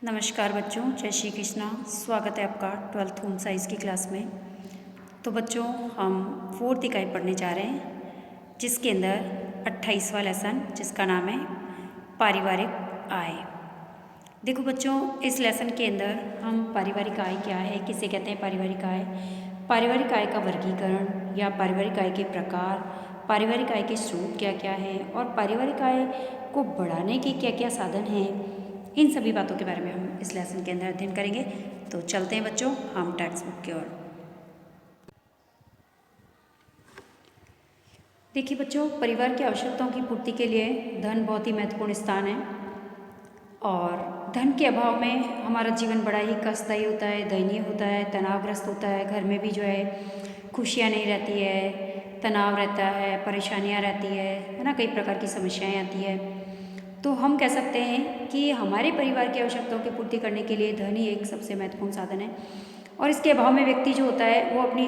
नमस्कार बच्चों, जय श्री कृष्णा। स्वागत है आपका 12th होम साइंस की क्लास में। तो बच्चों, हम 4th इकाई पढ़ने जा रहे हैं, जिसके अंदर 28वां लेसन, जिसका नाम है पारिवारिक आय। देखो बच्चों, इस लेसन के अंदर हम पारिवारिक आय क्या है, किसे कहते हैं पारिवारिक आय, पारिवारिक आय का वर्गीकरण या पारिवारिक आय के प्रकार, पारिवारिक आय के स्रोत क्या क्या हैं और पारिवारिक आय को बढ़ाने के क्या क्या साधन हैं, इन सभी बातों के बारे में हम इस लेसन के अंदर अध्ययन करेंगे। तो चलते हैं बच्चों हम टेक्स्ट बुक की ओर। देखिए बच्चों, परिवार की आवश्यकताओं की पूर्ति के लिए धन बहुत ही महत्वपूर्ण स्थान है और धन के अभाव में हमारा जीवन बड़ा ही कष्टदायी होता है, दयनीय होता है, तनावग्रस्त होता है। घर में भी जो है खुशियाँ नहीं रहती है, तनाव रहता है, परेशानियाँ रहती है ना, कई प्रकार की समस्याएँ आती है। तो हम कह सकते हैं कि हमारे परिवार की आवश्यकताओं की पूर्ति करने के लिए धन ही एक सबसे महत्वपूर्ण साधन है और इसके अभाव में व्यक्ति जो होता है वो अपनी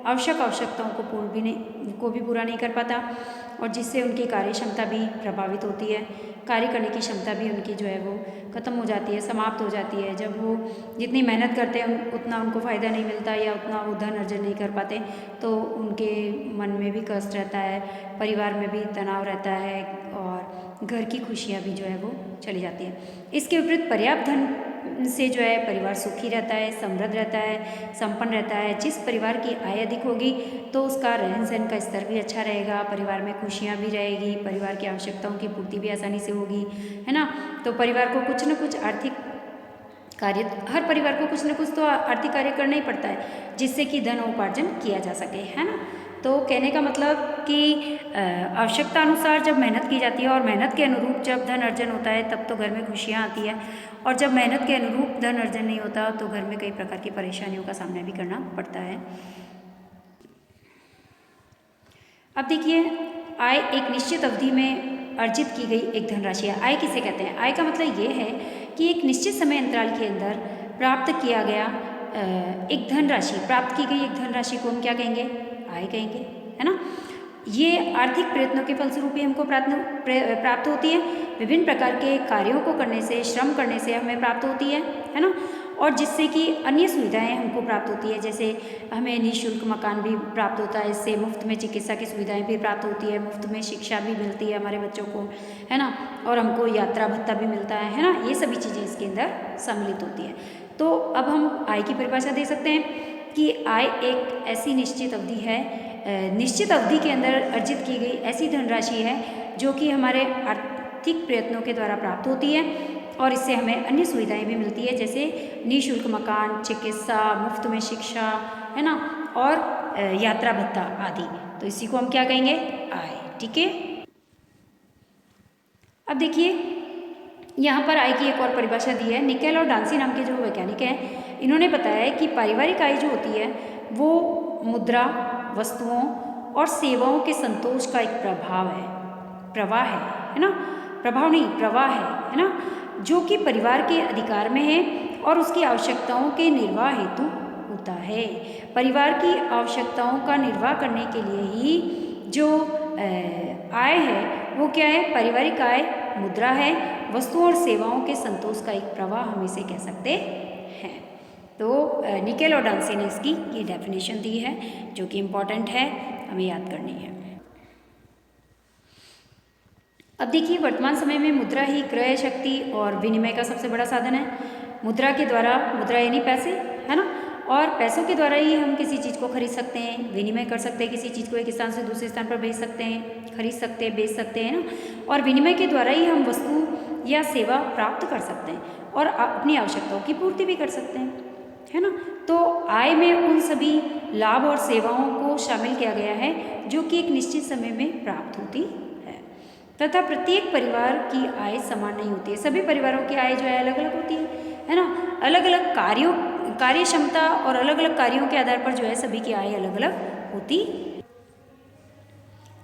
आवश्यकताओं को भी पूरा नहीं कर पाता और जिससे उनकी कार्य क्षमता भी प्रभावित होती है। कार्य करने की क्षमता भी उनकी जो है वो ख़त्म हो जाती है, समाप्त हो जाती है। जब वो जितनी मेहनत करते हैं उतना उनको फ़ायदा नहीं मिलता या उतना वो धन अर्जन नहीं कर पाते, तो उनके मन में भी कष्ट रहता है, परिवार में भी तनाव रहता है और घर की खुशियाँ भी जो है वो चली जाती है। इसके विपरीत पर्याप्त धन से जो है परिवार सुखी रहता है, समृद्ध रहता है, संपन्न रहता है। जिस परिवार की आय अधिक होगी तो उसका रहन सहन का स्तर भी अच्छा रहेगा, परिवार में खुशियाँ भी रहेगी, परिवार की आवश्यकताओं की पूर्ति भी आसानी से होगी, है ना। तो परिवार को कुछ न कुछ आर्थिक कार्य, हर परिवार को कुछ न कुछ तो आर्थिक कार्य करना ही पड़ता है जिससे कि धन उपार्जन किया जा सके, है ना। तो कहने का मतलब कि आवश्यकता अनुसार जब मेहनत की जाती है और मेहनत के अनुरूप जब धन अर्जन होता है तब तो घर में खुशियाँ आती है, और जब मेहनत के अनुरूप धन अर्जन नहीं होता तो घर में कई प्रकार की परेशानियों का सामना भी करना पड़ता है। अब देखिए, आय एक निश्चित अवधि में अर्जित की गई एक धनराशि है। आय किसे कहते हैं? आय का मतलब ये है कि एक निश्चित समय अंतराल के अंदर प्राप्त किया गया एक धनराशि, प्राप्त की गई एक धनराशि को हम क्या कहेंगे? आय कहेंगे, है ना। ये आर्थिक प्रयत्नों के फलस्वरूप ही हमको प्राप्त होती है। विभिन्न प्रकार के कार्यों को करने से, श्रम करने से हमें प्राप्त होती है ना। और जिससे कि अन्य सुविधाएं हमको प्राप्त होती है, जैसे हमें निःशुल्क मकान भी प्राप्त होता है, इससे मुफ्त में चिकित्सा की सुविधाएं भी प्राप्त होती है, मुफ्त में शिक्षा भी मिलती है हमारे बच्चों को, है ना, और हमको यात्रा भत्ता भी मिलता है ना। ये सभी चीज़ें इसके अंदर सम्मिलित होती हैं। तो अब हम आय की परिभाषा दे सकते हैं कि आय एक ऐसी निश्चित अवधि है, निश्चित अवधि के अंदर अर्जित की गई ऐसी धनराशि है जो कि हमारे आर्थिक प्रयत्नों के द्वारा प्राप्त होती है और इससे हमें अन्य सुविधाएं भी मिलती है, जैसे निःशुल्क मकान, चिकित्सा, मुफ्त में शिक्षा, है ना, और यात्रा भत्ता आदि। तो इसी को हम क्या कहेंगे? आय। ठीक है। अब देखिए, यहाँ पर आय की एक और परिभाषा दी है। निकेल और डांसी नाम के जो वैज्ञानिक हैं, इन्होंने बताया है कि पारिवारिक आय जो होती है वो मुद्रा, वस्तुओं और सेवाओं के संतोष का एक प्रवाह है ना, प्रभाव नहीं, प्रवाह है ना, जो कि परिवार के अधिकार में है और उसकी आवश्यकताओं के निर्वाह हेतु होता है। परिवार की आवश्यकताओं का निर्वाह करने के लिए ही जो आय है वो क्या है? पारिवारिक आय मुद्रा है, वस्तुओं और सेवाओं के संतोष का एक प्रवाह हम इसे कह सकते हैं। तो निकेल और डांसी ने इसकी ये डेफिनेशन दी है जो कि इम्पॉर्टेंट है, हमें याद करनी है। अब देखिए, वर्तमान समय में मुद्रा ही क्रय शक्ति और विनिमय का सबसे बड़ा साधन है। मुद्रा के द्वारा, मुद्रा यानी पैसे, है ना, और पैसों के द्वारा ही हम किसी चीज़ को खरीद सकते हैं, विनिमय कर सकते हैं, किसी चीज़ को एक स्थान से दूसरे स्थान पर भेज सकते हैं, खरीद सकते हैं, बेच सकते हैं ना, और विनिमय के द्वारा ही हम वस्तु या सेवा प्राप्त कर सकते हैं और अपनी आवश्यकताओं की पूर्ति भी कर सकते हैं, है ना। तो आय में उन सभी लाभ और सेवाओं को शामिल किया गया है जो कि एक निश्चित समय में प्राप्त होती है, तथा प्रत्येक परिवार की आय समान नहीं होती है। सभी परिवारों की आय जो है अलग अलग होती है ना, अलग अलग कार्य क्षमता और अलग अलग कार्यों के आधार पर जो है सभी की आय अलग अलग होती।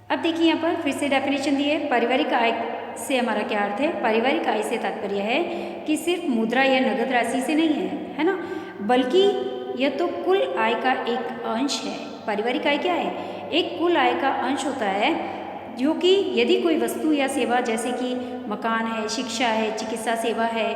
अब देखिए, यहाँ पर फिर से डेफिनेशन दी है। पारिवारिक आय से हमारा क्या अर्थ है? पारिवारिक आय से तात्पर्य है कि सिर्फ मुद्रा या नगद राशि से नहीं है ना, बल्कि यह तो कुल आय का एक अंश है। पारिवारिक आय क्या है? एक कुल आय का अंश होता है जो कि यदि कोई वस्तु या सेवा, जैसे कि मकान है, शिक्षा है, चिकित्सा सेवा है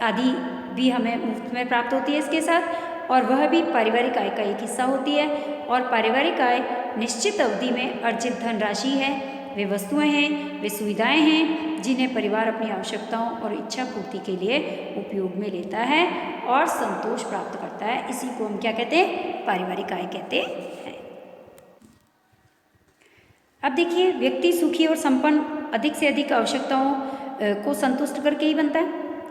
आदि भी हमें मुफ्त में प्राप्त होती है इसके साथ, और वह भी पारिवारिक आय का एक हिस्सा होती है। और पारिवारिक आय निश्चित अवधि में अर्जित धनराशि है, वे वस्तुएं हैं, वे सुविधाएं हैं जिन्हें परिवार अपनी आवश्यकताओं और इच्छा पूर्ति के लिए उपयोग में लेता है और संतोष प्राप्त करता है। इसी को हम क्या कहते हैं? पारिवारिक आय कहते हैं। अब देखिए, व्यक्ति सुखी और संपन्न अधिक से अधिक आवश्यकताओं को संतुष्ट करके ही बनता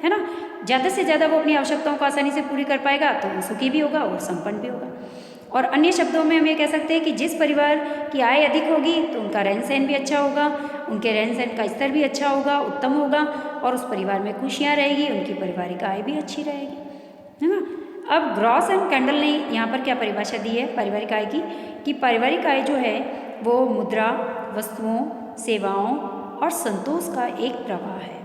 है ना। ज़्यादा से ज़्यादा वो अपनी आवश्यकताओं को आसानी से पूरी कर पाएगा तो वो सुखी भी होगा और संपन्न भी होगा। और अन्य शब्दों में हम ये कह सकते हैं कि जिस परिवार की आय अधिक होगी तो उनका रहन सहन भी अच्छा होगा, उनके रहन सहन का स्तर भी अच्छा होगा, उत्तम होगा, और उस परिवार में खुशियाँ रहेगी, उनकी पारिवारिक आय भी अच्छी रहेगी, है ना। अब ग्रॉस एंड कैंडल ने यहाँ पर क्या परिभाषा दी है पारिवारिक आय की, कि पारिवारिक आय जो है वो मुद्रा, वस्तुओं, सेवाओं और संतोष का एक प्रवाह है।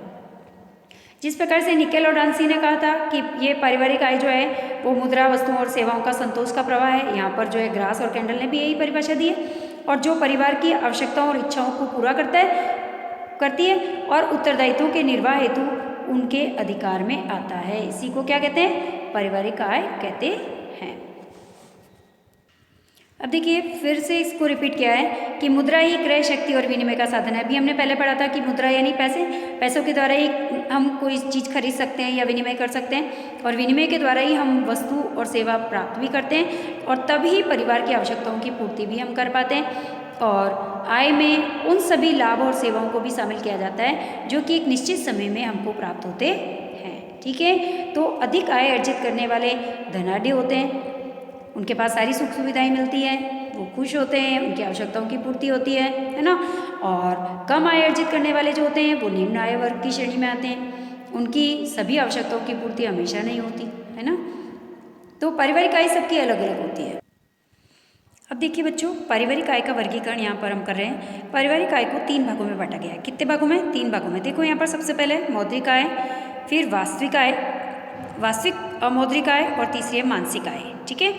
जिस प्रकार से निकेल और डांसी ने कहा था कि ये पारिवारिक आय जो है वो मुद्रा, वस्तुओं और सेवाओं का संतोष का प्रवाह है, यहाँ पर जो है ग्रास और कैंडल ने भी यही परिभाषा दी है। और जो परिवार की आवश्यकताओं और इच्छाओं को पूरा करती है और उत्तरदायित्वों के निर्वाह हेतु उनके अधिकार में आता है, इसी को क्या कहते हैं? पारिवारिक आय कहते हैं। अब देखिए, फिर से इसको रिपीट किया है कि मुद्रा ही क्रय शक्ति और विनिमय का साधन है। अभी हमने पहले पढ़ा था कि मुद्रा यानी पैसे, पैसों के द्वारा ही हम कोई चीज़ खरीद सकते हैं या विनिमय कर सकते हैं, और विनिमय के द्वारा ही हम वस्तु और सेवा प्राप्त भी करते हैं, और तभी परिवार की आवश्यकताओं की पूर्ति भी हम कर पाते हैं। और आय में उन सभी लाभ और सेवाओं को भी शामिल किया जाता है जो कि एक निश्चित समय में हमको प्राप्त होते हैं। ठीक है, तो अधिक आय अर्जित करने वाले धनाढ्य होते हैं, उनके पास सारी सुख सुविधाएं मिलती हैं, वो खुश होते हैं, उनकी आवश्यकताओं की पूर्ति होती है ना। और कम आय अर्जित करने वाले जो होते हैं वो निम्न आय वर्ग की श्रेणी में आते हैं, उनकी सभी आवश्यकताओं की पूर्ति हमेशा नहीं होती है ना। तो पारिवारिक आय सबकी अलग अलग होती है। अब देखिए बच्चों, पारिवारिक आय का वर्गीकरण यहाँ पर हम कर रहे हैं। पारिवारिक आय को 3 भागों में बांटा गया है। कितने भागों में? 3 भागों में। देखो यहाँ पर सबसे पहले मौद्रिक आय, फिर वास्तविक आय, वास्तविक अमौद्रिक आय, और तीसरी है मानसिक आय। ठीक है,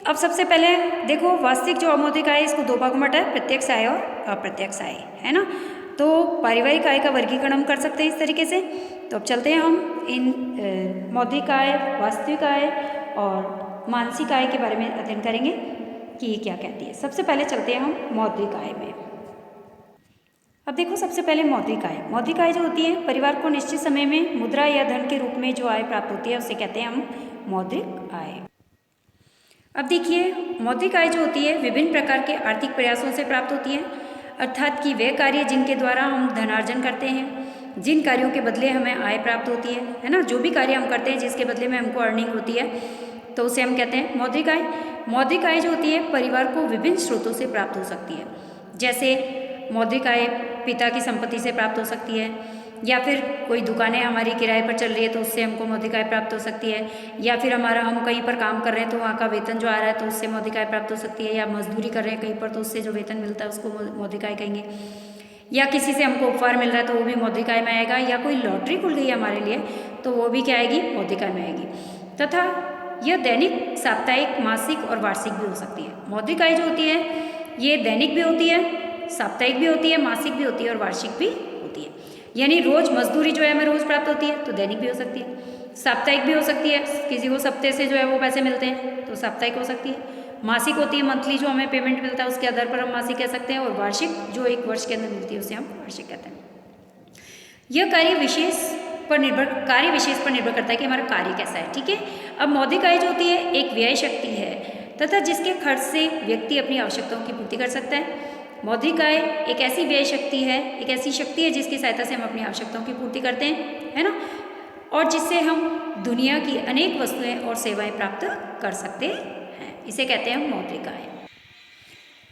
अब सबसे पहले देखो, वास्तविक जो अमौद्रिक आय है इसको 2 भागों में बांटा है, प्रत्यक्ष आय और अप्रत्यक्ष आय, है ना। तो पारिवारिक आय का वर्गीकरण हम कर सकते हैं इस तरीके से। तो अब चलते हैं हम इन मौद्रिक आय, वास्तविक आय और मानसिक आय के बारे में अध्ययन करेंगे कि ये क्या कहती है। सबसे पहले चलते हैं हम मौद्रिक आय में। अब देखो, सबसे पहले मौद्रिक आय। मौद्रिक आय जो होती है, परिवार को निश्चित समय में मुद्रा या धन के रूप में जो आय प्राप्त होती है उसे कहते हैं हम मौद्रिक आय। अब देखिए, मौद्रिक आय जो होती है विभिन्न प्रकार के आर्थिक प्रयासों से प्राप्त होती है, अर्थात कि वे कार्य जिनके द्वारा हम धनार्जन करते हैं, जिन कार्यों के बदले हमें आय प्राप्त होती है ना। जो भी कार्य हम करते हैं जिसके बदले में हमको अर्निंग होती है तो उसे हम कहते हैं मौद्रिक आय। मौद्रिक आय जो होती है परिवार को विभिन्न स्रोतों से प्राप्त हो सकती है, जैसे मौद्रिक आय पिता की संपत्ति से प्राप्त हो सकती है, या फिर कोई दुकानें हमारी किराए पर चल रही है तो उससे हमको मौद्रिक आय प्राप्त हो सकती है, या फिर हम कहीं पर काम कर रहे हैं तो वहाँ का वेतन जो आ रहा है तो उससे मौद्रिक आय प्राप्त हो सकती है, या मजदूरी कर रहे हैं कहीं पर तो उससे जो वेतन मिलता है उसको मौद्रिक आय कहेंगे, या किसी से हमको उपहार मिल रहा है तो वो भी मौद्रिक आय में आएगा, या कोई लॉटरी खुल गई है हमारे लिए तो वो भी क्या आएगी? मौद्रिक आय में आएगी। तथा यह दैनिक, साप्ताहिक, मासिक और वार्षिक भी हो सकती है। मौद्रिक आय जो होती है ये दैनिक भी होती है, साप्ताहिक भी होती है, मासिक भी होती है और वार्षिक भी होती है। यानी रोज मजदूरी जो है हमें रोज प्राप्त होती है तो दैनिक भी हो सकती है, साप्ताहिक भी हो सकती है, किसी को सप्ताह से जो है वो पैसे मिलते हैं तो साप्ताहिक हो सकती है, मासिक होती है, मंथली जो हमें पेमेंट मिलता है उसके आधार पर हम मासिक कह सकते हैं, और वार्षिक जो 1 वर्ष के अंदर मिलती है उसे हम वार्षिक कहते हैं। यह कार्य विशेष पर निर्भर करता है कि हमारा कार्य कैसा है। ठीक है, अब मौद्रिक आय जो होती है एक व्यय शक्ति है तथा जिसके खर्च से व्यक्ति अपनी आवश्यकताओं की पूर्ति कर सकता है। मौद्रिक आय एक ऐसी व्यय शक्ति है, एक ऐसी शक्ति है जिसकी सहायता से हम अपनी आवश्यकताओं की पूर्ति करते हैं, है ना, और जिससे हम दुनिया की अनेक वस्तुएं और सेवाएं प्राप्त कर सकते हैं। इसे कहते हैं मौद्रिक आय।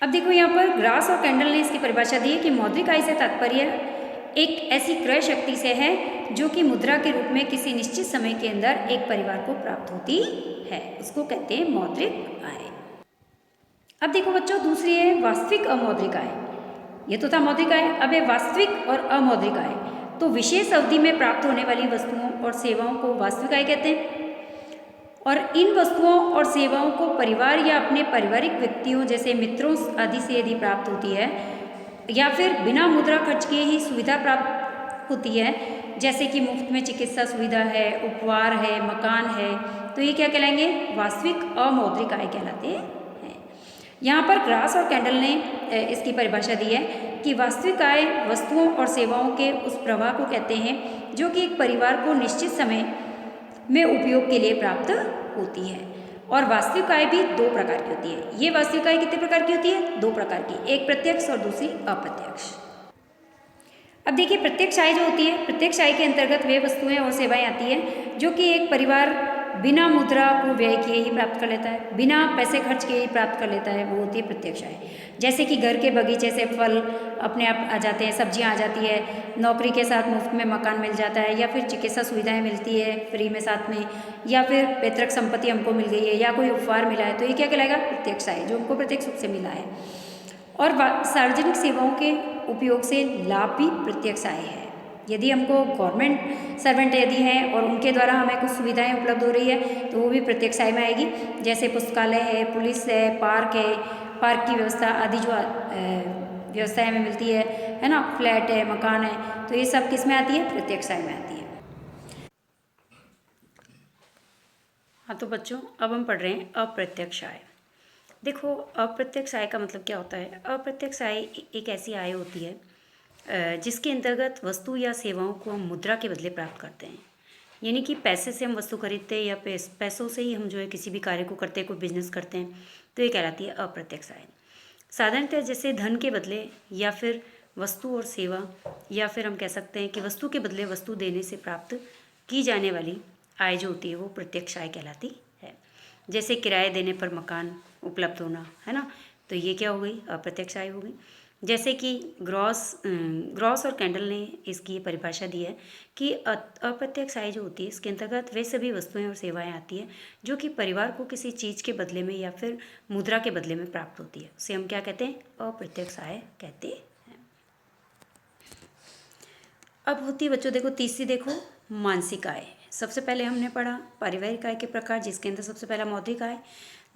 अब देखो यहाँ पर ग्रास और कैंडल ने इसकी परिभाषा दी है कि मौद्रिक आय से तात्पर्य एक ऐसी क्रय शक्ति से है जो कि मुद्रा के रूप में किसी निश्चित समय के अंदर एक परिवार को प्राप्त होती है, उसको कहते हैं मौद्रिक आय। अब देखो बच्चों, दूसरी है वास्तविक अमौद्रिक आय। ये तो था मौद्रिक आय, अब है वास्तविक और अमौद्रिक आय। तो विशेष अवधि में प्राप्त होने वाली वस्तुओं और सेवाओं को वास्तविक आय कहते हैं, और इन वस्तुओं और सेवाओं को परिवार या अपने पारिवारिक व्यक्तियों जैसे मित्रों आदि से यदि प्राप्त होती है, या फिर बिना मुद्रा खर्च किए ही सुविधा प्राप्त होती है, जैसे कि मुफ्त में चिकित्सा सुविधा है, उपहार है, मकान है, तो ये क्या कहलाएंगे? वास्तविक अमौद्रिक आय कहलाते हैं। यहाँ पर ग्रास और कैंडल ने इसकी परिभाषा दी है कि वास्तविक आय वस्तुओं और सेवाओं के उस प्रवाह को कहते हैं जो कि एक परिवार को निश्चित समय में उपयोग के लिए प्राप्त होती है। और वास्तविक आय भी दो प्रकार की होती है। ये वास्तविक आय कितने प्रकार की होती है? दो प्रकार की, एक प्रत्यक्ष और दूसरी अप्रत्यक्ष। अब देखिए, प्रत्यक्ष आय जो होती है, प्रत्यक्ष आय के अंतर्गत वे वस्तुएं और सेवाएं आती हैं जो कि एक परिवार बिना मुद्रा को व्यय किए ही प्राप्त कर लेता है, बिना पैसे खर्च किए ही प्राप्त कर लेता है, वो होती है प्रत्यक्ष आय। जैसे कि घर के बगीचे से फल अपने आप आ जाते हैं, सब्जियां आ जाती है, नौकरी के साथ मुफ्त में मकान मिल जाता है, या फिर चिकित्सा सुविधाएं मिलती है फ्री में साथ में, या फिर पैतृक संपत्ति हमको मिल गई है, या कोई उपहार मिला है, तो ये क्या कहलाएगा? प्रत्यक्ष आय, जो हमको प्रत्यक्ष रूप से मिला है। और सार्वजनिक सेवाओं के उपयोग से लाभ भी प्रत्यक्ष आय है। यदि हमको गवर्नमेंट सर्वेंट यदि हैं और उनके द्वारा हमें कुछ सुविधाएं उपलब्ध हो रही है, तो वो भी प्रत्यक्ष आय में आएगी। जैसे पुस्तकालय है, पुलिस है, पार्क की व्यवस्था आदि जो व्यवस्थाएं हमें मिलती है ना, फ्लैट है, मकान है, तो ये सब किस में आती है? प्रत्यक्ष आय में आती है। हाँ, तो बच्चों अब हम पढ़ रहे हैं अप्रत्यक्ष आय। देखो, अप्रत्यक्ष आय का मतलब क्या होता है? अप्रत्यक्ष आय एक ऐसी आय होती है जिसके अंतर्गत वस्तु या सेवाओं को हम मुद्रा के बदले प्राप्त करते हैं। यानी कि पैसे से हम वस्तु खरीदते हैं या पैसों से ही हम जो है किसी भी कार्य को करते हैं, कोई बिजनेस करते हैं, तो ये कहलाती है अप्रत्यक्ष आय। साधारणतः जैसे धन के बदले या फिर वस्तु और सेवा, या फिर हम कह सकते हैं कि वस्तु के बदले वस्तु देने से प्राप्त की जाने वाली आय जो होती है वो प्रत्यक्ष आय कहलाती है। जैसे किराए देने पर मकान उपलब्ध होना, है ना, तो ये क्या हो गई? अप्रत्यक्ष आय हो गई। जैसे कि ग्रॉस और कैंडल ने इसकी परिभाषा दी है कि अप्रत्यक्ष आय जो होती है इसके अंतर्गत वे सभी वस्तुएं और सेवाएं आती हैं जो कि परिवार को किसी चीज़ के बदले में या फिर मुद्रा के बदले में प्राप्त होती है, उसे हम क्या कहते हैं? अप्रत्यक्ष आय कहते हैं। अब होती है बच्चों, देखो तीसरी, देखो मानसिक आय। सबसे पहले हमने पढ़ा पारिवारिक आय के प्रकार, जिसके अंदर सबसे पहला मौद्रिक आय,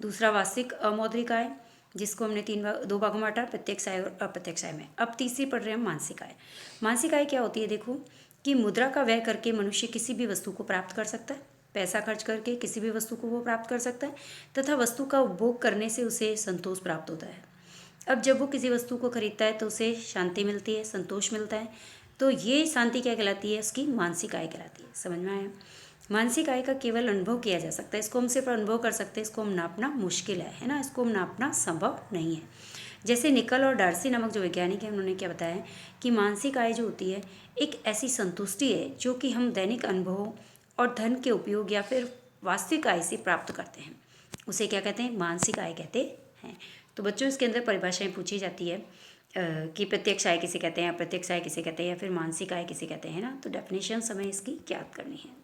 दूसरा वास्तविक अमौद्रिक आय, जिसको हमने दो भागों में बांटा, प्रत्यक्ष आय और अप्रत्यक्ष आय में। अब तीसरी पढ़ रहे हैं मानसिक आय। मानसिक आय क्या होती है? देखो कि मुद्रा का व्यय करके मनुष्य किसी भी वस्तु को प्राप्त कर सकता है, पैसा खर्च करके किसी भी वस्तु को वो प्राप्त कर सकता है, तथा वस्तु का उपभोग करने से उसे संतोष प्राप्त होता है। अब जब वो किसी वस्तु को खरीदता है तो उसे शांति मिलती है, संतोष मिलता है, तो ये शांति क्या कहलाती है? उसकी मानसिक आय कहलाती है। समझ में आया? मानसिक आय का केवल अनुभव किया जा सकता है, इसको हम सिर्फ अनुभव कर सकते हैं, इसको हम नापना मुश्किल है ना, इसको हम नापना संभव नहीं है। जैसे निकल और डार्सी नामक जो वैज्ञानिक हैं, उन्होंने क्या बताया कि मानसिक आय जो होती है एक ऐसी संतुष्टि है जो कि हम दैनिक अनुभवों और धन के उपयोग या फिर वास्तविक आय से प्राप्त करते हैं, उसे क्या कहते हैं? मानसिक आय कहते हैं। तो बच्चों, इसके अंदर परिभाषाएं पूछी जाती है कि प्रत्यक्ष आय किसे कहते हैं, अप्रत्यक्ष आय किसे कहते हैं, या फिर मानसिक आय किसे कहते हैं ना, तो डेफिनेशन हमें इसकी याद करनी है।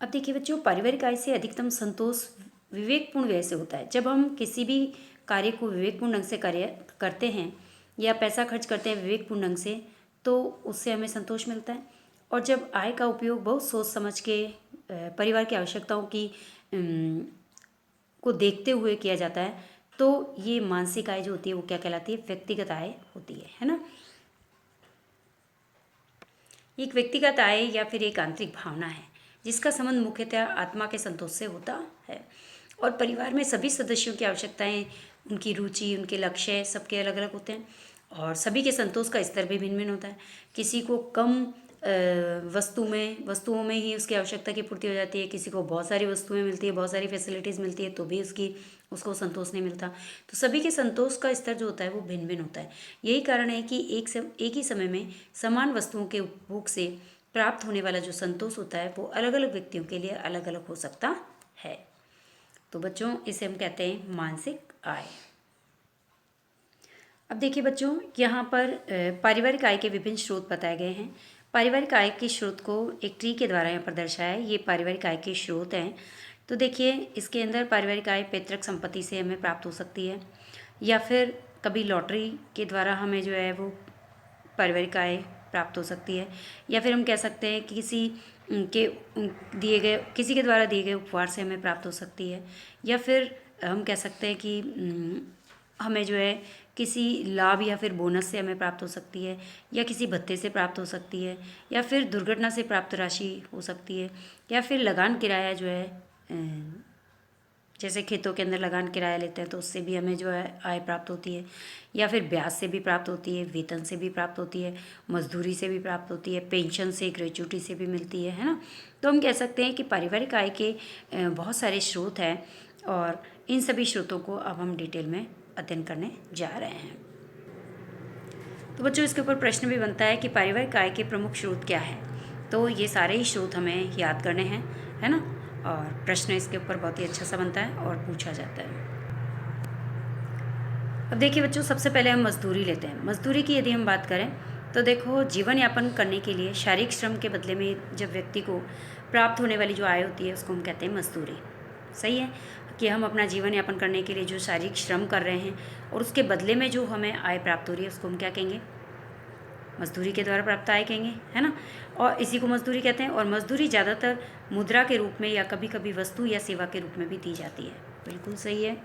अब देखिए बच्चों, पारिवारिक आय से अधिकतम संतोष विवेकपूर्ण व्यय से होता है। जब हम किसी भी कार्य को विवेकपूर्ण ढंग से कार्य करते हैं या पैसा खर्च करते हैं विवेकपूर्ण ढंग से, तो उससे हमें संतोष मिलता है। और जब आय का उपयोग बहुत सोच समझ के परिवार की आवश्यकताओं की को देखते हुए किया जाता है, तो ये मानसिक आय जो होती है वो क्या कहलाती है? व्यक्तिगत आय होती है ना। एक व्यक्तिगत आय या फिर एक आंतरिक भावना है जिसका संबंध मुख्यतः आत्मा के संतोष से होता है। और परिवार में सभी सदस्यों की आवश्यकताएं, उनकी रुचि, उनके लक्ष्य सबके अलग अलग होते हैं, और सभी के संतोष का स्तर भी भिन्न भिन्न होता है। किसी को कम वस्तुओं में ही उसकी आवश्यकता की पूर्ति हो जाती है, किसी को बहुत सारी वस्तुएं मिलती है, बहुत सारी फैसिलिटीज़ मिलती है, तो भी उसको संतोष नहीं मिलता। तो सभी के संतोष का स्तर जो होता है वो भिन्न भिन्न होता है। यही कारण है कि एक ही समय में समान वस्तुओं के उपभोग से प्राप्त होने वाला जो संतोष होता है वो अलग अलग व्यक्तियों के लिए अलग अलग हो सकता है। तो बच्चों, इसे हम कहते हैं मानसिक आय। अब देखिए बच्चों, यहाँ पर पारिवारिक आय के विभिन्न स्रोत बताए गए हैं। पारिवारिक आय के स्रोत को एक ट्री के द्वारा यहाँ पर दर्शाया है। ये पारिवारिक आय के स्रोत हैं। तो देखिए, इसके अंदर पारिवारिक आय पैतृक संपत्ति से हमें प्राप्त हो सकती है, या फिर कभी लॉटरी के द्वारा हमें जो है वो पारिवारिक आय प्राप्त हो सकती है, या फिर हम कह सकते हैं कि किसी के द्वारा दिए गए उपहार से हमें प्राप्त हो सकती है, या फिर हम कह सकते हैं कि हमें जो है किसी लाभ या फिर बोनस से हमें प्राप्त हो सकती है, या किसी भत्ते से प्राप्त हो सकती है, या फिर दुर्घटना से प्राप्त राशि हो सकती है, या फिर लगान किराया जो है जैसे खेतों के अंदर लगान किराया लेते हैं तो उससे भी हमें जो है आय प्राप्त होती है, या फिर ब्याज से भी प्राप्त होती है, वेतन से भी प्राप्त होती है, मजदूरी से भी प्राप्त होती है, पेंशन से, ग्रेच्युटी से भी मिलती है ना। तो हम कह सकते हैं कि पारिवारिक आय के बहुत सारे स्रोत हैं और इन सभी स्रोतों को अब हम डिटेल में अध्ययन करने जा रहे हैं। तो बच्चों, इसके ऊपर प्रश्न भी बनता है कि पारिवारिक आय के प्रमुख स्रोत क्या है। तो ये सारे ही स्रोत हमें याद करने हैं, है ना। और प्रश्न इसके ऊपर बहुत ही अच्छा सा बनता है और पूछा जाता है। अब देखिए बच्चों, सबसे पहले हम मजदूरी लेते हैं। मजदूरी की यदि हम बात करें तो देखो, जीवन यापन करने के लिए शारीरिक श्रम के बदले में जब व्यक्ति को प्राप्त होने वाली जो आय होती है उसको हम कहते हैं मजदूरी। सही है कि हम अपना जीवन यापन करने के लिए जो शारीरिक श्रम कर रहे हैं और उसके बदले में जो हमें आय प्राप्त हो रही है उसको हम क्या कहेंगे? मजदूरी के द्वारा प्राप्त आय कहेंगे, है ना। और इसी को मजदूरी कहते हैं। और मजदूरी ज़्यादातर मुद्रा के रूप में या कभी कभी वस्तु या सेवा के रूप में भी दी जाती है। बिल्कुल सही है।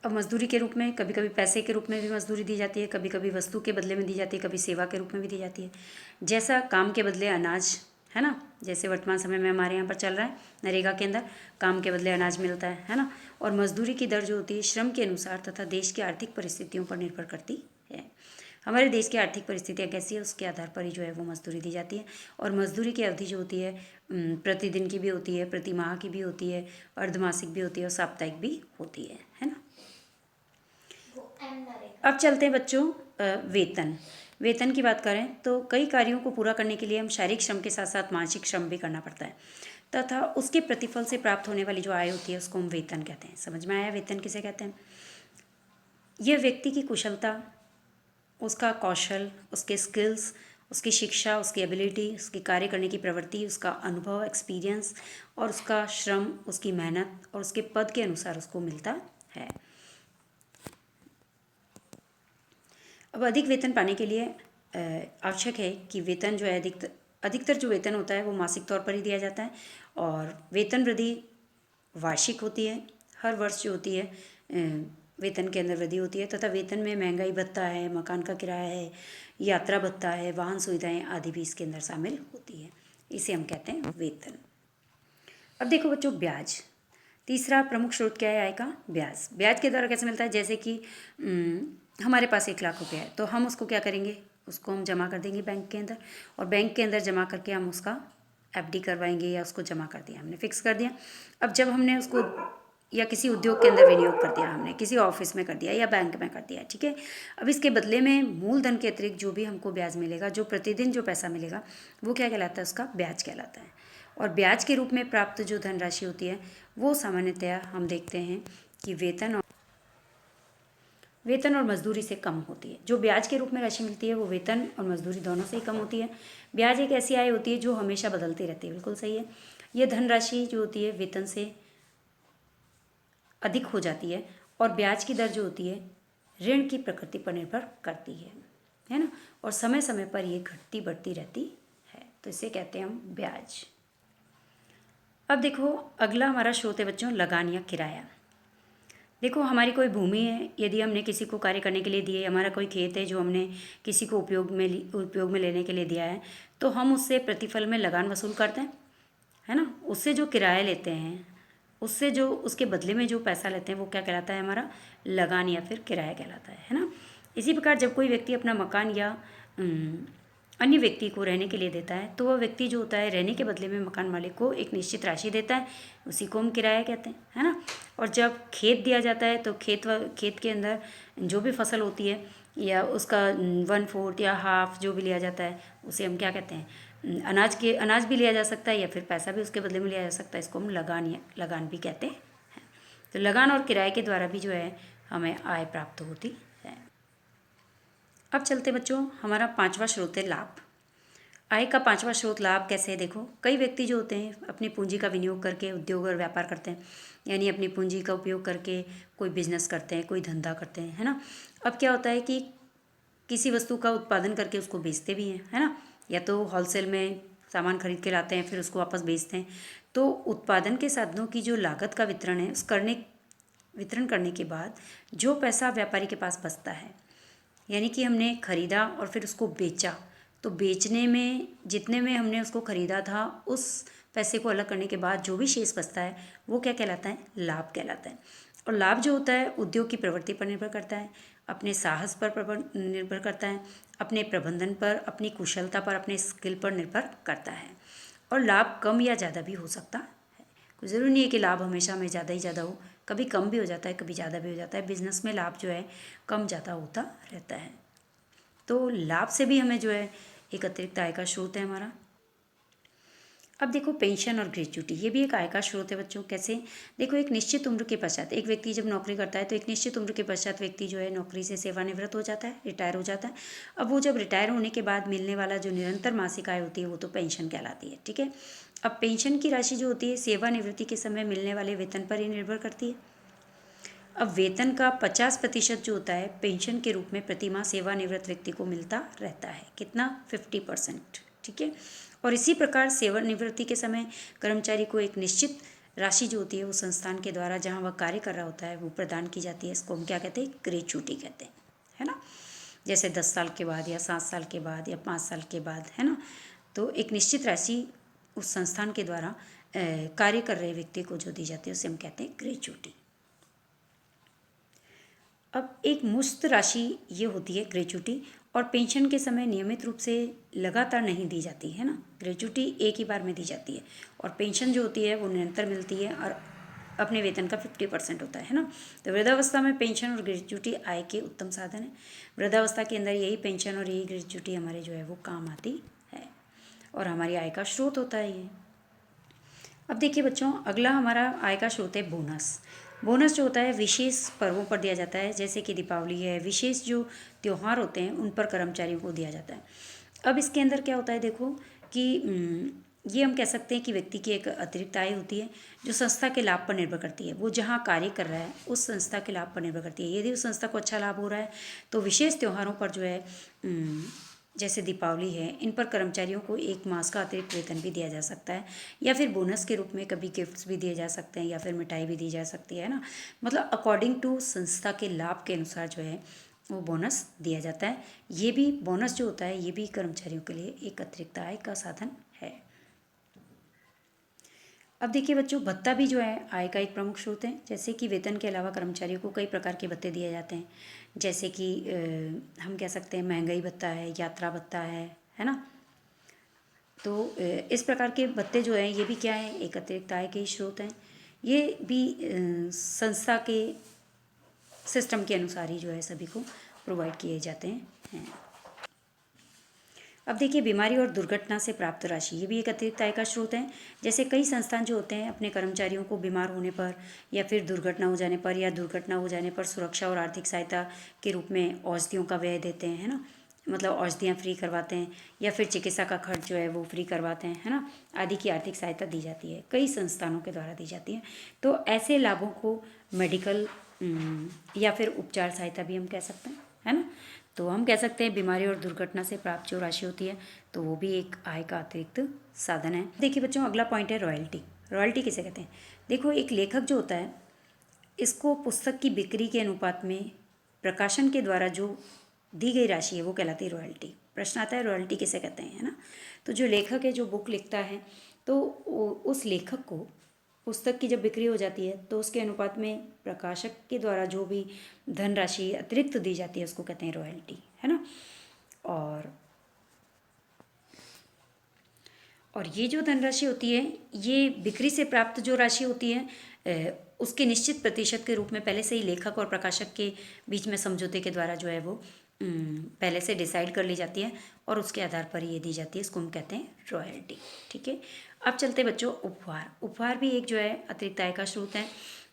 अब मजदूरी के रूप में कभी कभी पैसे के रूप में भी मजदूरी दी जाती है, कभी कभी वस्तु के बदले में दी जाती है, कभी सेवा के रूप में भी दी जाती है। जैसा काम के बदले अनाज, है ना, जैसे वर्तमान समय में हमारे यहाँ पर चल रहा है नरेगा के अंदर काम के बदले अनाज मिलता है ना। और मजदूरी की दर जो होती है श्रम के अनुसार तथा देश की आर्थिक परिस्थितियों पर निर्भर करती है। हमारे देश की आर्थिक परिस्थितियाँ कैसी है उसके आधार पर ही जो है वो मजदूरी दी जाती है। और मजदूरी की अवधि जो होती है प्रतिदिन की भी होती है, प्रति माह की भी होती है, अर्धमासिक भी होती है और साप्ताहिक भी होती है ना। अब चलते हैं बच्चों वेतन। वेतन की बात करें तो कई कार्यों को पूरा करने के लिए हम शारीरिक श्रम के साथ साथ मानसिक श्रम भी करना पड़ता है तथा उसके प्रतिफल से प्राप्त होने वाली जो आय होती है उसको हम वेतन कहते हैं। समझ में आया वेतन किसे कहते हैं? यह व्यक्ति की कुशलता, उसका कौशल, उसके स्किल्स, उसकी शिक्षा, उसकी एबिलिटी, उसकी कार्य करने की प्रवृत्ति, उसका अनुभव, एक्सपीरियंस और उसका श्रम, उसकी मेहनत और उसके पद के अनुसार उसको मिलता है। अब अधिक वेतन पाने के लिए आवश्यक है कि वेतन जो है अधिकतर जो वेतन होता है वो मासिक तौर पर ही दिया जाता है और वेतन वृद्धि वार्षिक होती है। हर वर्ष जो होती है वेतन के अंदर वृद्धि होती है तथा वेतन में महंगाई भत्ता है, मकान का किराया है, यात्रा भत्ता है, वाहन सुविधाएं आदि भी इसके अंदर शामिल होती है। इसे हम कहते हैं वेतन। अब देखो बच्चों, ब्याज तीसरा प्रमुख स्रोत क्या है आय का? ब्याज। ब्याज के द्वारा कैसे मिलता है? जैसे कि हमारे पास 1 लाख रुपये है तो हम उसको क्या करेंगे, उसको हम जमा कर देंगे बैंक के अंदर और बैंक के अंदर जमा करके हम उसका एफडी करवाएंगे या उसको जमा कर दिया, हमने फिक्स कर दिया। अब जब हमने उसको या किसी उद्योग के अंदर विनियोग कर दिया, हमने किसी ऑफिस में कर दिया या बैंक में कर दिया, ठीक है। अब इसके बदले में मूलधन के अतिरिक्त जो भी हमको ब्याज मिलेगा, जो प्रतिदिन जो पैसा मिलेगा वो क्या कहलाता है? उसका ब्याज कहलाता है। और ब्याज के रूप में प्राप्त जो धनराशि होती है वो सामान्यतया हम देखते हैं कि वेतन और मजदूरी से कम होती है। जो ब्याज के रूप में राशि मिलती है वो वेतन और मजदूरी दोनों से ही कम होती है। ब्याज एक ऐसी आय होती है जो हमेशा बदलती रहती है। बिल्कुल सही है। ये धनराशि जो होती है वेतन से अधिक हो जाती है और ब्याज की दर जो होती है ऋण की प्रकृति पर निर्भर करती है ना। और समय समय पर ये घटती बढ़ती रहती है, तो इसे कहते हैं हम ब्याज। अब देखो, अगला हमारा स्रोत है बच्चों लगान या किराया। देखो, हमारी कोई भूमि है, यदि हमने किसी को कार्य करने के लिए दी है, हमारा कोई खेत है जो हमने किसी को उपयोग में लेने के लिए दिया है, तो हम उससे प्रतिफल में लगान वसूल करते हैं, है ना। उससे जो किराया लेते हैं, उससे जो उसके बदले में जो पैसा लेते हैं वो क्या कहलाता है? हमारा लगान या फिर किराया कहलाता है ना। इसी प्रकार जब कोई व्यक्ति अपना मकान या अन्य व्यक्ति को रहने के लिए देता है तो वह व्यक्ति जो होता है रहने के बदले में मकान मालिक को एक निश्चित राशि देता है, उसी को हम किराया कहते हैं, है ना। और जब खेत दिया जाता है तो खेत के अंदर जो भी फसल होती है या उसका 1/4 या हाफ जो भी लिया जाता है उसे हम क्या कहते हैं? अनाज भी लिया जा सकता है या फिर पैसा भी उसके बदले में लिया जा सकता है, इसको हम लगान भी कहते हैं। तो लगान और किराए के द्वारा भी जो है हमें आय प्राप्त होती है। अब चलते बच्चों, हमारा 5वां स्रोत है लाभ। आय का 5वां स्रोत लाभ कैसे है? देखो, कई व्यक्ति जो होते हैं अपनी पूंजी का विनियोग करके उद्योग और व्यापार करते हैं, यानी अपनी पूंजी का उपयोग करके कोई बिजनेस करते हैं, कोई धंधा करते हैं, है ना। अब क्या होता है कि किसी वस्तु का उत्पादन करके उसको बेचते भी हैं, है ना, या तो होलसेल में सामान खरीद के लाते हैं फिर उसको वापस बेचते हैं। तो उत्पादन के साधनों की जो लागत का वितरण है वितरण करने के बाद जो पैसा व्यापारी के पास बचता है, यानी कि हमने खरीदा और फिर उसको बेचा, तो बेचने में जितने में हमने उसको खरीदा था उस पैसे को अलग करने के बाद जो भी शेष बचता है वो क्या कहलाता है? लाभ कहलाता है। और लाभ जो होता है उद्योग की प्रवृत्ति पर निर्भर करता है, अपने साहस पर निर्भर करता है, अपने प्रबंधन पर, अपनी कुशलता पर, अपने स्किल पर निर्भर करता है। और लाभ कम या ज़्यादा भी हो सकता है। कोई ज़रूरी नहीं है कि लाभ हमेशा में ज़्यादा ही ज़्यादा हो, कभी कम भी हो जाता है, कभी ज़्यादा भी हो जाता है। बिजनेस में लाभ जो है कम ज़्यादा होता रहता है। तो लाभ से भी हमें जो है एक अतिरिक्त आय का स्रोत है हमारा। अब देखो पेंशन और ग्रेच्युटी, ये भी एक आय का स्रोत है बच्चों। कैसे? देखो एक निश्चित उम्र के पश्चात एक व्यक्ति जब नौकरी करता है तो एक निश्चित उम्र के पश्चात व्यक्ति जो है नौकरी से सेवानिवृत्त हो जाता है, रिटायर हो जाता है। अब वो जब रिटायर होने के बाद मिलने वाला जो निरंतर मासिक आय होती है वो तो पेंशन कहलाती है। ठीक है। अब पेंशन की राशि जो होती है सेवानिवृत्ति के समय मिलने वाले वेतन पर ही निर्भर करती है। अब वेतन का 50% जो होता है पेंशन के रूप में प्रतिमाह सेवानिवृत्त व्यक्ति को मिलता रहता है। कितना? 50%। ठीक है। और इसी प्रकार सेवानिवृत्ति के समय कर्मचारी को एक निश्चित राशि जो होती है वो संस्थान के द्वारा जहाँ वह कार्य कर रहा होता है वो प्रदान की जाती है। इसको हम क्या कहते हैं? ग्रेच्युटी कहते हैं, है ना। जैसे 10 साल के बाद या 7 साल के बाद या 5 साल के बाद, है ना। तो एक निश्चित राशि उस संस्थान के द्वारा कार्य कर रहे व्यक्ति को जो दी जाती है उसे हम कहते हैं ग्रेच्युटी। अब एक मुश्त राशि ये होती है ग्रेच्युटी, और पेंशन के समय नियमित रूप से लगातार नहीं दी जाती है ना। ग्रेच्युटी एक ही बार में दी जाती है और पेंशन जो होती है वो निरंतर मिलती है और अपने वेतन का 50% होता है ना। तो वृद्धावस्था में पेंशन और ग्रेच्युटी आय के उत्तम साधन है। वृद्धावस्था के अंदर यही पेंशन और यही ग्रेच्युटी हमारे जो है वो काम आती है और हमारी आय का स्रोत होता है ये। अब देखिए बच्चों, अगला हमारा आय का स्रोत है बोनस। बोनस जो होता है विशेष पर्वों पर दिया जाता है, जैसे कि दीपावली है, विशेष जो त्यौहार होते हैं उन पर कर्मचारियों को दिया जाता है। अब इसके अंदर क्या होता है देखो कि ये हम कह सकते हैं कि व्यक्ति की एक अतिरिक्त आय होती है जो संस्था के लाभ पर निर्भर करती है। वो जहाँ कार्य कर रहा है उस संस्था के लाभ पर निर्भर करती है। यदि उस संस्था को अच्छा लाभ हो रहा है तो विशेष त्योहारों पर जो है जैसे दीपावली है, इन पर कर्मचारियों को 1 मास का अतिरिक्त वेतन भी दिया जा सकता है, या फिर बोनस के रूप में कभी गिफ्ट्स भी दिए जा सकते हैं, या फिर मिठाई भी दी जा सकती है ना। मतलब अकॉर्डिंग टू संस्था के लाभ के अनुसार जो है वो बोनस दिया जाता है। ये भी बोनस जो होता है ये भी कर्मचारियों के लिए एक अतिरिक्त आय का साधन है। अब देखिए बच्चों, भत्ता भी जो है आय का एक प्रमुख स्रोत है। जैसे कि वेतन के अलावा कर्मचारियों को कई प्रकार के भत्ते दिए जाते हैं, जैसे कि हम कह सकते हैं महंगाई भत्ता है, यात्रा भत्ता है ना। तो इस प्रकार के भत्ते जो हैं ये भी क्या है? एक अतिरिक्त आय के ही स्रोत हैं। ये भी संस्था के सिस्टम के अनुसार ही जो है सभी को प्रोवाइड किए जाते हैं। अब देखिए बीमारी और दुर्घटना से प्राप्त राशि, ये भी एक अतिरिक्त आय का स्रोत है। जैसे कई संस्थान जो होते हैं अपने कर्मचारियों को बीमार होने पर या फिर दुर्घटना हो जाने पर या दुर्घटना हो जाने पर सुरक्षा और आर्थिक सहायता के रूप में औषधियों का व्यय देते हैं, है ना। मतलब औषधियाँ फ्री करवाते हैं या फिर चिकित्सा का खर्च जो है वो फ्री करवाते हैं, है ना। आदि की आर्थिक सहायता दी जाती है, कई संस्थानों के द्वारा दी जाती है। तो ऐसे लाभों को मेडिकल या फिर उपचार सहायता भी हम कह सकते हैं, है ना। तो हम कह सकते हैं बीमारी और दुर्घटना से प्राप्त जो राशि होती है तो वो भी एक आय का अतिरिक्त साधन है। देखिए बच्चों, अगला पॉइंट है रॉयल्टी। रॉयल्टी किसे कहते हैं? देखो, एक लेखक जो होता है इसको पुस्तक की बिक्री के अनुपात में प्रकाशन के द्वारा जो दी गई राशि है वो कहलाती है रॉयल्टी। प्रश्न आता है रॉयल्टी किसे कहते हैं, है ना। तो जो लेखक है जो बुक लिखता है तो उस लेखक को पुस्तक की जब बिक्री हो जाती है तो उसके अनुपात में प्रकाशक के द्वारा जो भी धनराशि अतिरिक्त दी जाती है उसको कहते हैं रॉयल्टी, है ना। और ये जो धनराशि होती है ये बिक्री से प्राप्त जो राशि होती है उसके निश्चित प्रतिशत के रूप में पहले से ही लेखक और प्रकाशक के बीच में समझौते के द्वारा जो है वो पहले से डिसाइड कर ली जाती है और उसके आधार पर ये दी जाती है। इसको हम कहते हैं रॉयल्टी। ठीक है। अब चलते बच्चों उपहार। उपहार भी एक जो है अतिरिक्त आय का स्रोत है।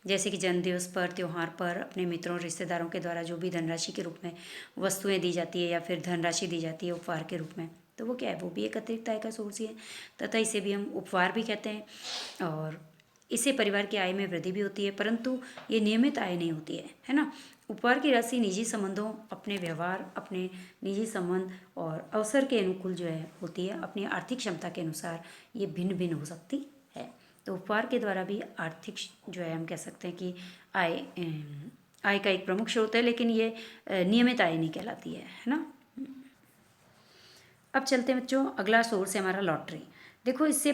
जैसे कि जन्मदिवस पर, त्यौहार पर अपने मित्रों रिश्तेदारों के द्वारा जो भी धनराशि के रूप में वस्तुएं दी जाती है या फिर धनराशि दी जाती है उपहार के रूप में, तो वो क्या है? वो भी एक अतिरिक्त आय का सोर्स ही है, तथा इसे भी हम उपहार भी कहते हैं। और इससे परिवार की आय में वृद्धि भी होती है, परंतु ये नियमित आय नहीं होती है ना। उपहार की राशि निजी संबंधों, अपने व्यवहार, अपने निजी संबंध और अवसर के अनुकूल जो है होती है। अपनी आर्थिक क्षमता के अनुसार ये भिन्न भिन्न हो सकती है। तो उपहार के द्वारा भी आर्थिक जो है हम कह सकते हैं कि आय का एक प्रमुख स्रोत है, लेकिन ये नियमित आय नहीं कहलाती है ना। अब चलते हैं बच्चों, अगला सोर्स है हमारा लॉटरी। देखो इससे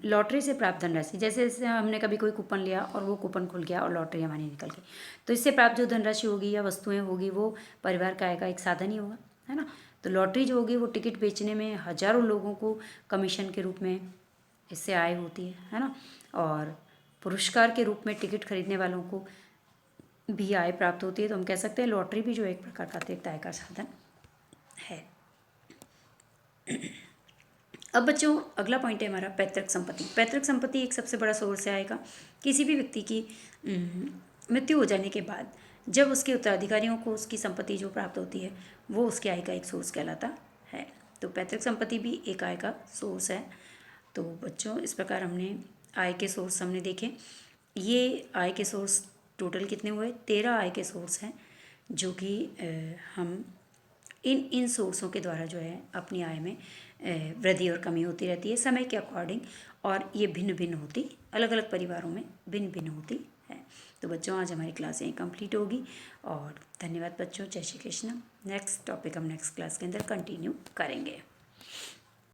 लॉटरी से प्राप्त धनराशि, जैसे जैसे हमने कभी कोई कूपन लिया और वो कूपन खुल गया और लॉटरी हमारी निकल गई, तो इससे प्राप्त जो धनराशि होगी या वस्तुएं होगी वो परिवार का आय का एक साधन ही होगा, है ना। तो लॉटरी जो होगी वो टिकट बेचने में हजारों लोगों को कमीशन के रूप में इससे आय होती है ना। और पुरस्कार के रूप में टिकट खरीदने वालों को भी आय प्राप्त होती है। तो हम कह सकते हैं लॉटरी भी जो एक प्रकार का अतिरिक्त आय का साधन है। अब बच्चों अगला पॉइंट है हमारा पैतृक संपत्ति। पैतृक संपत्ति एक सबसे बड़ा सोर्स है आय का। किसी भी व्यक्ति की मृत्यु हो जाने के बाद जब उसके उत्तराधिकारियों को उसकी संपत्ति जो प्राप्त होती है वो उसके आय का एक सोर्स कहलाता है। तो पैतृक संपत्ति भी एक आय का सोर्स है। तो बच्चों इस प्रकार हमने आय के सोर्स हमने देखे। ये आय के सोर्स टोटल कितने हुए? 13 आय के सोर्स हैं, जो कि हम इन सोर्सों के द्वारा जो है अपनी आय में वृद्धि और कमी होती रहती है समय के अकॉर्डिंग, और ये भिन्न भिन्न होती, अलग अलग परिवारों में भिन्न भिन्न होती है। तो बच्चों आज हमारी क्लास यहीं कंप्लीट होगी, और धन्यवाद बच्चों। जय श्री कृष्ण। नेक्स्ट टॉपिक हम नेक्स्ट क्लास के अंदर कंटिन्यू करेंगे।